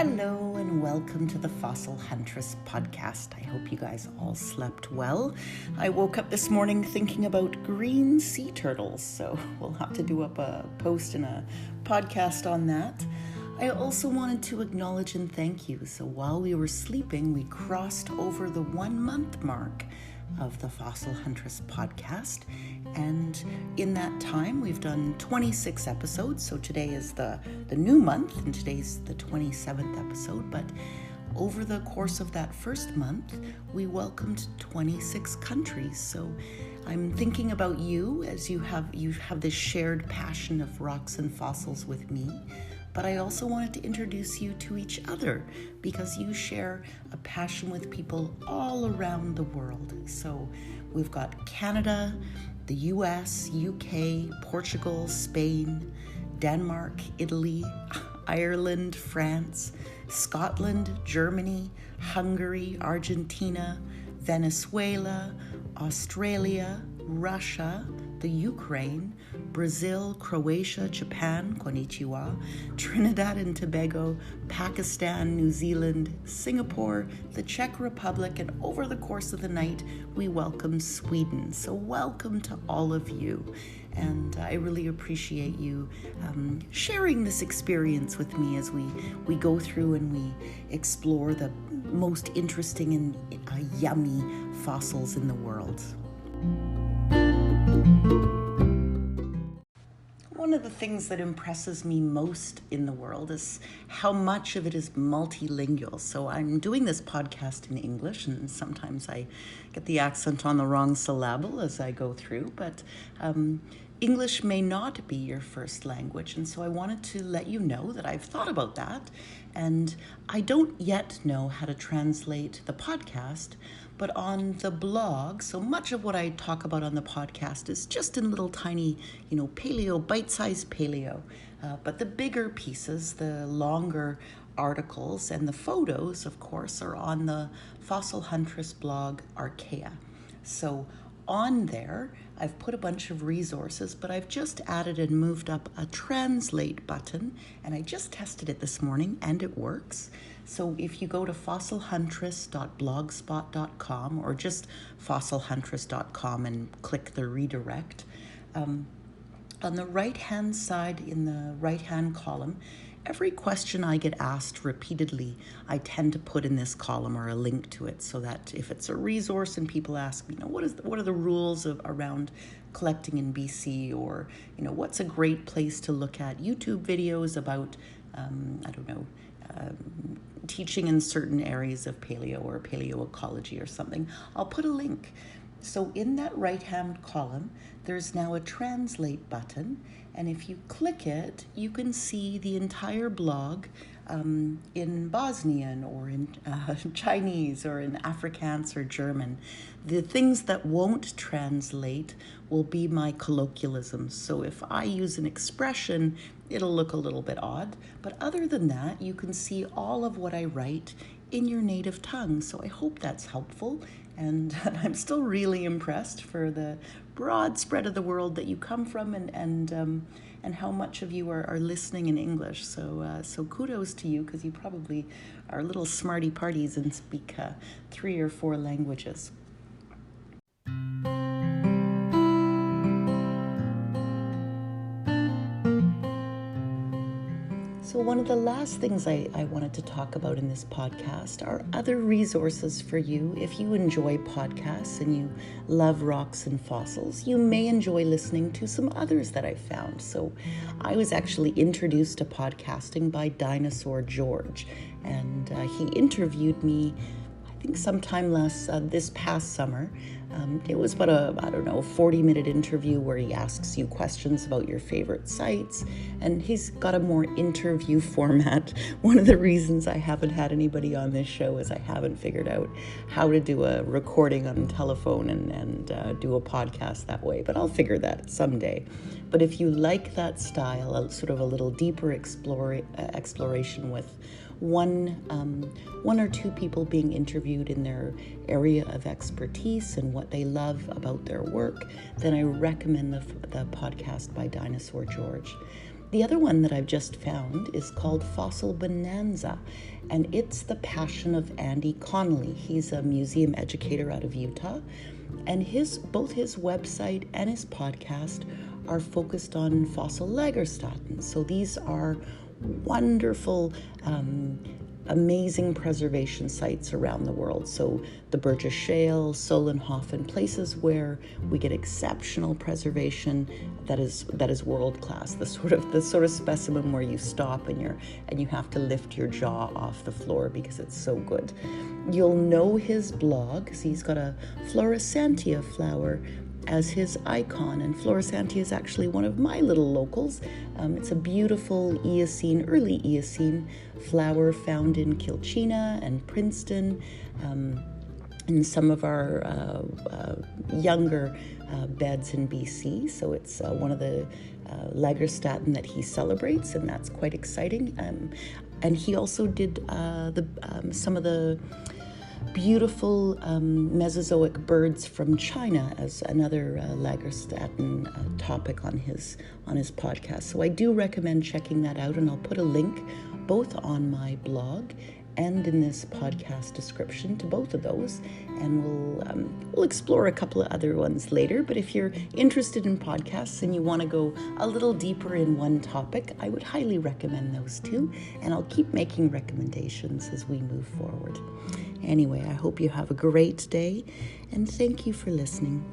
Hello and welcome to the Fossil Huntress Podcast. I hope you guys all slept well. I woke up this morning thinking about green sea turtles, so we'll have to do up a post and a podcast on that. I also wanted to acknowledge and thank you. So while we were sleeping, we crossed over the 1 month mark of the Fossil Huntress Podcast. And in that time, we've done 26 episodes. So today is the new month, and today's the 27th episode. But over the course of that first month, we welcomed 26 countries. So I'm thinking about you as you have this shared passion of rocks and fossils with me. But I also wanted to introduce you to each other because you share a passion with people all around the world. So we've got Canada, the US, UK, Portugal, Spain, Denmark, Italy, Ireland, France, Scotland, Germany, Hungary, Argentina, Venezuela, Australia, Russia, the Ukraine, Brazil, Croatia, Japan, konnichiwa, Trinidad and Tobago, Pakistan, New Zealand, Singapore, the Czech Republic, and over the course of the night, we welcome Sweden. So welcome to all of you. And I really appreciate you sharing this experience with me as we go through and we explore the most interesting and yummy fossils in the world. One of the things that impresses me most in the world is how much of it is multilingual. So I'm doing this podcast in English, and sometimes I get the accent on the wrong syllable as I go through, but English may not be your first language, and so I wanted to let you know that I've thought about that, and I don't yet know how to translate the podcast, but on the blog, so much of what I talk about on the podcast is just in little tiny, paleo, bite-sized paleo, but the bigger pieces, the longer articles and the photos, of course, are on the Fossil Huntress blog, Archaea. So on there, I've put a bunch of resources, but I've just added and moved up a translate button, and I just tested it this morning, and it works. So if you go to fossilhuntress.blogspot.com or just fossilhuntress.com and click the redirect, on the right-hand side in the right-hand column, every question I get asked repeatedly, I tend to put in this column or a link to it so that if it's a resource and people ask me, what are the rules around collecting in BC, or, what's a great place to look at YouTube videos about, teaching in certain areas of paleo or paleoecology or something, I'll put a link. So in that right-hand column, there's now a translate button, and if you click it, you can see the entire blog in Bosnian or in Chinese or in Afrikaans or German. The things that won't translate will be my colloquialisms. So if I use an expression, it'll look a little bit odd. But other than that, you can see all of what I write in your native tongue. So I hope that's helpful. And I'm still really impressed for the broad spread of the world that you come from and how much of you are listening in English. So kudos to you, because you probably are little smarty parties and speak 3 or 4 languages. So one of the last things I wanted to talk about in this podcast are other resources for you. If you enjoy podcasts and you love rocks and fossils, you may enjoy listening to some others that I've found. So I was actually introduced to podcasting by Dinosaur George, and he interviewed me, I think sometime this past summer. It was about a 40-minute interview where he asks you questions about your favorite sites, and he's got a more interview format. One of the reasons I haven't had anybody on this show is I haven't figured out how to do a recording on telephone and do a podcast that way, but I'll figure that someday. But if you like that style, sort of a little deeper exploration with one or two people being interviewed in their area of expertise and what they love about their work, then I recommend the podcast by Dinosaur George. The other one that I've just found is called Fossil Bonanza, and it's the passion of Andy Connolly. He's a museum educator out of Utah, and both his website and his podcast are focused on fossil lagerstätten. So these are wonderful, amazing preservation sites around the world. So the Burgess Shale, Solenhofen, places where we get exceptional preservation that is world class. The sort of specimen where you stop and you have to lift your jaw off the floor because it's so good. You'll know his blog because he's got a Florescentia flower as his icon, and Florescentia is actually one of my little locals. It's a beautiful early Eocene flower found in Kilchina and Princeton, in some of our younger beds in BC. So it's one of the lagerstätten that he celebrates, and that's quite exciting. And he also did some of the beautiful Mesozoic birds from China as another lagerstätten topic on his podcast. So I do recommend checking that out, and I'll put a link both on my blog and in this podcast description to both of those, and we'll explore a couple of other ones later. But if you're interested in podcasts and you want to go a little deeper in one topic, I would highly recommend those two, and I'll keep making recommendations as we move forward. Anyway, I hope you have a great day, and thank you for listening.